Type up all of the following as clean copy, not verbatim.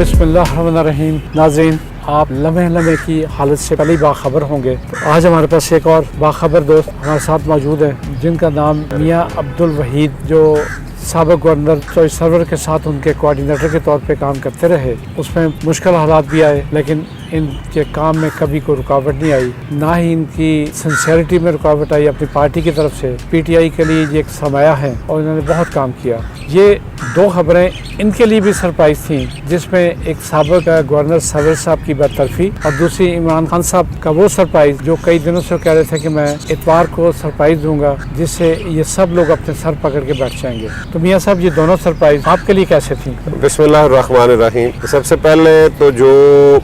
बिस्मिल्लाहिर्रहमानिर्रहीम। नाज़रीन, आप लम्हे लम्हे की हालत से पहले ही बाखबर होंगे। आज हमारे पास एक और बाखबर दोस्त हमारे साथ मौजूद है, जिनका नाम मियाँ अब्दुल वहीद, जो साबिक़ गवर्नर चॉइस सर्वर के साथ उनके कोऑर्डिनेटर के तौर पे काम करते रहे। उसमें मुश्किल हालात भी आए, लेकिन इनके काम में कभी कोई रुकावट नहीं आई, ना ही इनकी सिंसियरिटी में रुकावट आई अपनी पार्टी की तरफ से। पीटीआई के लिए ये एक सरमाया है और इन्होंने बहुत काम किया। ये दो खबरें इनके लिए भी सरप्राइज थी, जिसमें एक साबिक़ गवर्नर सर्वर साहब की बरतरफी और दूसरी इमरान खान साहब का वो सरप्राइज जो कई दिनों से कह रहे थे कि मैं इतवार को सरप्राइज दूंगा, जिससे ये सब लोग अपने सर पकड़ के बैठ जाएंगे। तो मियाँ साहब, ये दोनों सरप्राइज आपके लिए कैसे थी? बिस्मिल्लाहिर्रहमानिर्रहीम। सबसे पहले तो जो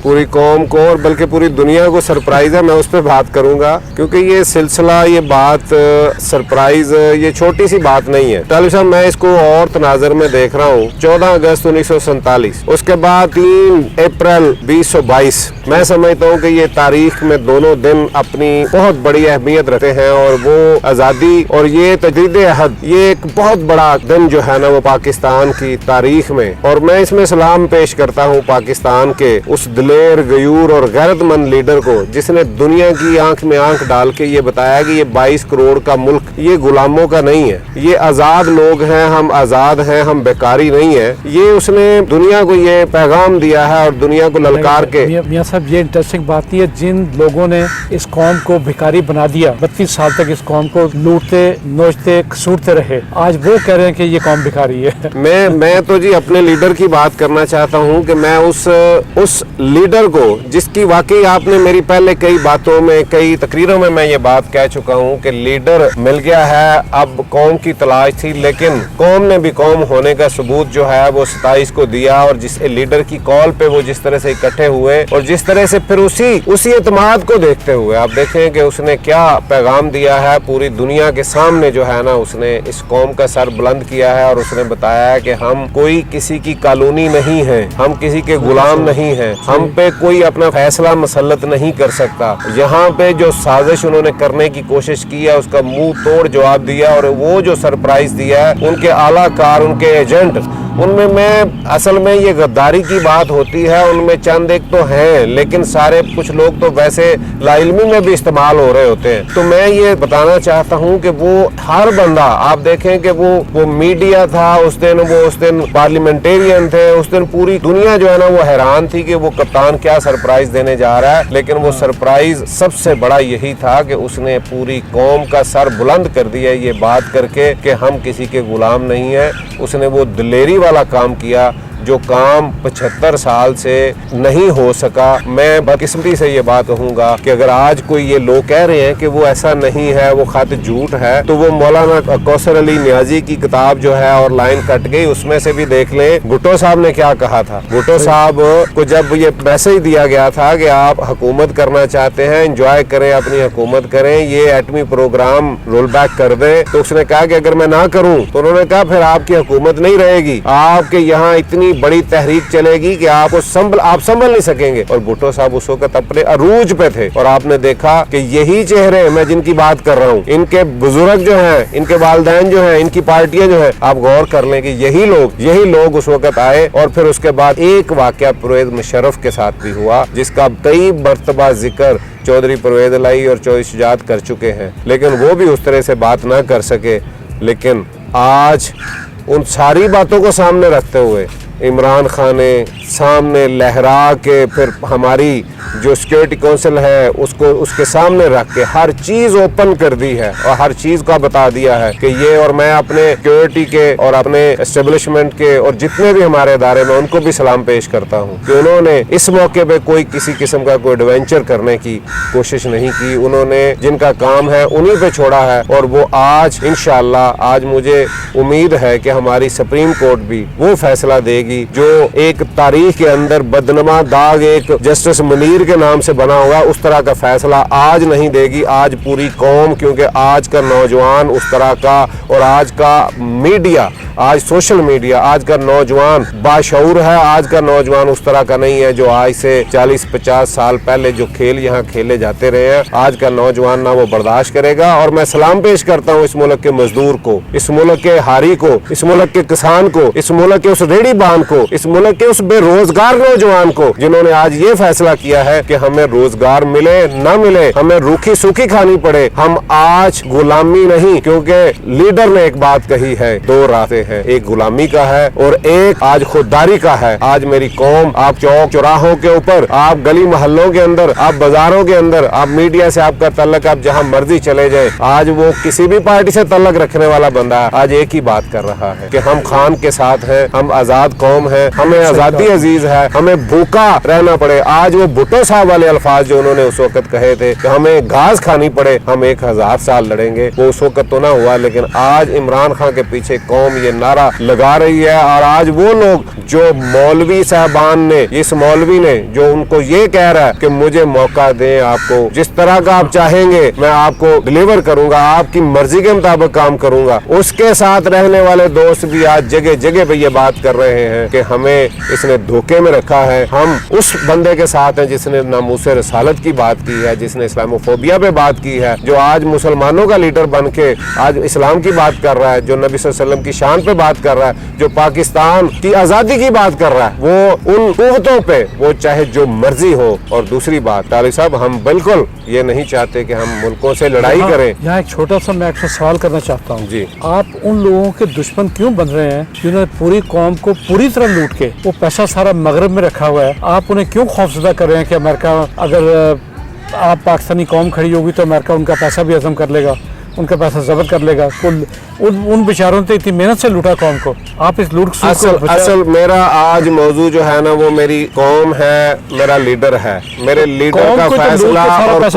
पूरी कौम को और बल्कि पूरी दुनिया को सरप्राइज है, मैं उस पर बात करूंगा, क्योंकि ये सिलसिला, ये बात सरप्राइज, ये छोटी सी बात नहीं है। तालिब साहब, मैं इसको और तनाजर में देख रहा हूँ। 14 अगस्त 1947, उसके बाद 3 अप्रैल 2022, मैं समझता हूँ कि ये तारीख में दोनों दिन अपनी बहुत बड़ी अहमियत रखते हैं, और वो आज़ादी और ये तजदीद अहद, ये एक बहुत बड़ा दिन जो है ना वो पाकिस्तान की तारीख में। और मैं इसमें सलाम पेश करता हूँ पाकिस्तान के उस दिलेर, गयूर और गैरतमंद लीडर को, जिसने दुनिया की आंख में आंख डाल के ये बताया कि ये 22 करोड़ का मुल्क ये गुलामों का नहीं है, ये आज़ाद लोग हैं, हम आज़ाद हैं, हम बेकारी नहीं है। ये उसने दुनिया को ये पैगाम दिया है और दुनिया को ललकार के। मियाँ साहब, ये इंटरेस्टिंग बात है, जिन लोगों ने इस कौम को भिखारी बना दिया, 32 साल तक इस कौम को लूटते नोचते सूटते रहे, आज वो कह रहे हैं कि ये कौम भिखारी है। मैं तो जी अपने लीडर की बात करना चाहता हूँ कि मैं उस लीडर को, जिसकी वाकई आपने मेरी पहले कई बातों में, कई तकरीरों में मैं ये बात कह चुका हूँ कि लीडर मिल गया है, अब कौम की तलाश थी, लेकिन कौम ने भी कौम होने का सबूत जो है वो 27 को दिया। और जिस लीडर की कॉल पे वो जिस तरह से इकट्ठे हुए और जिस तरह से फिर उसी एतमाद को देखते हुए आप देखें कि उसने क्या पैगाम दिया है पूरी दुनिया के सामने, जो है ना उसने इस कौम का सर बुलंद किया है और उसने बताया है कि हम कोई किसी की कॉलोनी नहीं है, हम किसी के गुलाम नहीं हैं, हम पे कोई अपना फैसला मसलत नहीं कर सकता। यहाँ पे जो साजिश उन्होंने करने की कोशिश की है उसका मुंह तोड़ जवाब दिया, और वो जो सरप्राइज दिया है उनके आलाकार, उनके एजेंट, उनमें मैं असल में ये गद्दारी की बात होती है, उनमें चंद एक तो हैं, लेकिन सारे कुछ लोग तो वैसे लाइल्मी में भी इस्तेमाल हो रहे होते हैं। तो मैं ये बताना चाहता हूँ कि वो हर बंदा, आप देखें कि वो मीडिया था उस दिन पार्लियामेंटेरियन थे, उस दिन पूरी दुनिया जो है ना वो हैरान थी कि वो कप्तान क्या सरप्राइज देने जा रहा है। लेकिन वो सरप्राइज सबसे बड़ा यही था कि उसने पूरी कौम का सर बुलंद कर दिया ये बात करके कि हम किसी के गुलाम नहीं है। उसने वो दिलेरी वाला काम किया जो काम 75 साल से नहीं हो सका। मैं बदकिस्मती से ये बात कहूँगा कि अगर आज कोई ये लोग कह रहे हैं कि वो ऐसा नहीं है, वो खत झूठ है, तो वो मौलाना कौसर अली नियाजी की किताब जो है और लाइन कट गई, उसमें से भी देख लें भुट्टो साहब ने क्या कहा था। भुट्टो साहब को जब ये मैसेज दिया गया था कि आप हुकूमत करना चाहते हैं, एंजॉय करें, अपनी हुकूमत करें, ये एटमी प्रोग्राम रोल बैक कर दें, तो उसने कहा कि अगर मैं ना करूं तो उन्होंने कहा फिर आपकी हुकूमत नहीं रहेगी, आपके यहाँ इतनी बड़ी तहरीक चलेगी कि आप संभल नहीं सकेंगे। और भुट्टो साहब उस वक्त अपने अरूज पे थे, और आपने देखा कि यही चेहरे मैं जिनकी बात कर रहा हूँ, इनके बुजुर्ग जो हैं, इनके वालिदैन जो हैं, इनकी पार्टियां जो हैं, आप गौर कर लें कि यही लोग उस वक्त आए। और फिर उसके बाद एक वाकया परवेज मुशर्रफ के साथ भी हुआ, जिसका कई मर्तबा जिक्र चौधरी परवेज इलाही और चौधरी शुजात कर चुके हैं, लेकिन वो भी उस तरह से बात ना कर सके। लेकिन आज उन सारी बातों को सामने रखते हुए इमरान खान ने सामने लहरा के फिर हमारी जो सिक्योरिटी काउंसिल है उसके सामने रख के हर चीज ओपन कर दी है और हर चीज का बता दिया है कि ये। और मैं अपने सिक्योरिटी के और अपने एस्टेब्लिशमेंट के और जितने भी हमारे इदारे में उनको भी सलाम पेश करता हूँ कि उन्होंने इस मौके पे कोई किसी किस्म का कोई एडवेंचर करने की कोशिश नहीं की। उन्होंने जिनका काम है उन्हीं पे छोड़ा है, और वो आज इंशाअल्लाह, आज मुझे उम्मीद है कि हमारी सुप्रीम कोर्ट भी वो फैसला देगी जो एक तारीख के अंदर बदनमा दाग एक जस्टिस मुनीर के नाम से बना हुआ, उस तरह का फैसला आज नहीं देगी। आज पूरी कौम, क्योंकि आज का नौजवान उस तरह का, और आज का मीडिया, आज सोशल मीडिया, आज का नौजवान बाशऊर है। आज का नौजवान उस तरह का नहीं है जो आज से 40-50 साल पहले जो खेल यहाँ खेले जाते रहे हैं। आज का नौजवान ना वो बर्दाश्त करेगा। और मैं सलाम पेश करता हूँ इस मुल्क के मजदूर को, इस मुल्क के हारी को, इस मुल्क के किसान को, इस मुल्क के उस रेडी बांध नौजवान को, इस मुल्क के उस बेरोजगार नौजवान को, जिन्होंने आज ये फैसला किया है कि हमें रोजगार मिले ना मिले, हमें रूखी सूखी खानी पड़े, हम आज गुलामी नहीं, क्योंकि लीडर ने एक बात कही है, दो रास्ते हैं, एक गुलामी का है और एक आज खुददारी का है। आज मेरी कौम, आप चौक चौराहों के ऊपर, आप गली मोहल्लों के अंदर, आप बाजारों के अंदर, आप मीडिया से आपका तल्लक, आप जहां मर्जी चले जाए, आज वो किसी भी पार्टी से तल्लक रखने वाला बंदा आज एक ही बात कर रहा है कि हम खान के साथ हैं, हम आजाद कौम है, हमें आजादी अजीज है, हमें भूखा रहना पड़े। आज वो भुट्टो साहब वाले अल्फाज जो उन्होंने उस वक्त कहे थे कि हमें घास खानी पड़े, हम 1000 साल लड़ेंगे, वो उस वक्त तो ना हुआ, लेकिन आज इमरान खान के पीछे कौम ये नारा लगा रही है। और आज वो लोग जो मौलवी साहबान ने, इस मौलवी ने जो उनको ये कह रहा है कि मुझे मौका दें, आपको जिस तरह का आप चाहेंगे मैं आपको डिलीवर करूंगा, आपकी मर्जी के मुताबिक काम करूंगा, उसके साथ रहने वाले दोस्त भी आज जगह जगह पे ये बात कर रहे हैं कि हमें इसने धोखे में रखा है। हम उस बंदे के साथ हैं जिसने नामूस रसालत की बात की है, जिसने इस्लामोफोबिया पे बात की है, जो आज मुसलमानों का लीडर बन के आज इस्लाम की बात कर रहा है, जो नबी सल्लल्लाहु अलैहि वसल्लम की शान पे बात कर रहा है, जो पाकिस्तान की आजादी की बात कर रहा है, वो उन कुव्वतों पे वो चाहे जो मर्जी हो। और दूसरी बात तालिब साहब, हम बिल्कुल ये नहीं चाहते कि हम मुल्कों से लड़ाई करें। यहाँ एक छोटा सा मैं आपसे सवाल करना चाहता हूँ जी, आप उन लोगों के दुश्मन क्यों बन रहे हैं जिन्होंने पूरी कौम को पूरी तरह लूट के वो पैसा सारा मगरब में रखा हुआ है? आप उन्हें क्यों खौफजदा कर रहे हैं कि अमेरिका, अगर आप पाकिस्तानी कौम खड़ी होगी तो अमेरिका उनका पैसा भी हजम कर लेगा, उनका पैसा जब्त कर लेगा? उन बेचारों ने इतनी मेहनत से लूटा कौम को, आप इस लूट को असल मेरा आज मौजू जो है ना, वो मेरी कौम है, मेरा लीडर है, मेरे लीडर का फैसला। और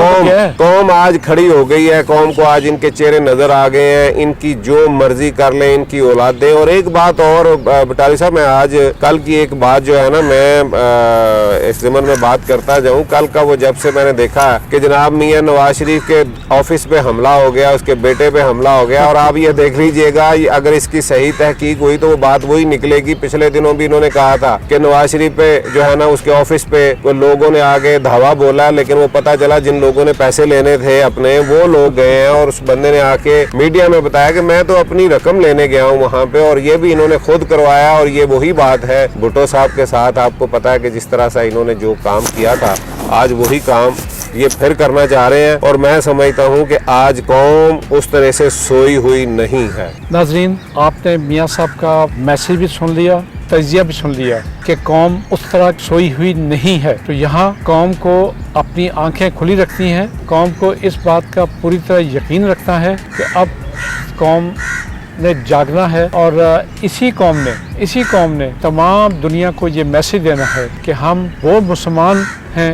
कौम आज खड़ी हो गई है, कौम को आज इनके चेहरे नजर आ गए हैं, इनकी जो मर्जी कर ले, इनकी औलादें। और एक बात और बटाली साहब, मैं आज कल की एक बात जो है ना, मैं इस ज़मन में बात करता जाऊँ। कल का वो जब से मैंने देखा कि जनाब मियां नवाज शरीफ के ऑफिस पे हमला हो गया, उसके बेटे पे हमला हो गया, और आप ये देख लीजिएगा अगर इसकी सही तहकीक हुई तो वो बात वही निकलेगी। पिछले दिनों भी इन्होंने कहा था कि नवाज शरीफ पे जो है ना, उसके ऑफिस पे वो लोगों ने आगे धावा बोला, लेकिन वो पता चला जिन लोगों ने पैसे लेने थे अपने, वो लोग गए हैं। और उस बंदे ने आके मीडिया में बताया कि मैं तो अपनी रकम लेने गया हूँ वहाँ पे, और ये भी इन्होंने खुद करवाया। और ये वही बात है भुट्टो साहब के साथ, आपको पता है कि जिस तरह से इन्होंने जो काम किया था, आज वही काम ये फिर करना चाह रहे हैं। और मैं समझता हूँ कि आज कौम उस तरह से सोई हुई नहीं है। नाजरीन, आपने मियाँ साहब का मैसेज भी सुन लिया, तजिया भी सुन लिया कि कौम उस तरह सोई हुई नहीं है। तो यहाँ कौम को अपनी आंखें खुली रखनी हैं, कौम को इस बात का पूरी तरह यकीन रखना है कि अब कौम ने जागना है। और इसी कौम ने तमाम दुनिया को ये मैसेज देना है कि हम वो मुसलमान हैं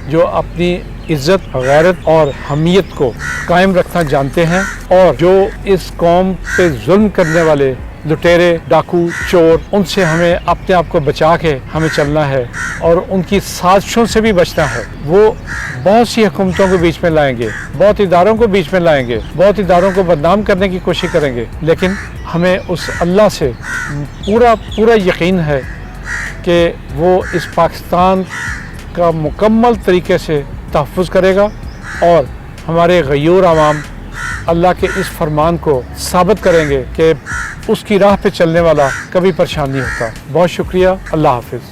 जो अपनी इज्जत, गैरत और हमीयत को कायम रखना जानते हैं, और जो इस कौम पे जुल्म करने वाले लुटेरे, डाकू, चोर, उनसे हमें अपने आप को बचा के हमें चलना है और उनकी साजिशों से भी बचना है। वो बहुत सी हुकूमतों को बीच में लाएंगे, बहुत इदारों को बीच में लाएंगे, बहुत इदारों को बदनाम करने की कोशिश करेंगे, लेकिन हमें उस अल्लाह से पूरा यकीन है कि वो इस पाकिस्तान का मुकम्मल तरीके से तहफ़्फ़ुज़ करेगा और हमारे गयूर आवाम अल्लाह के इस फरमान को साबित करेंगे कि उसकी राह पे चलने वाला कभी परेशान नहीं होता। बहुत शुक्रिया, अल्लाह हाफ़िज़।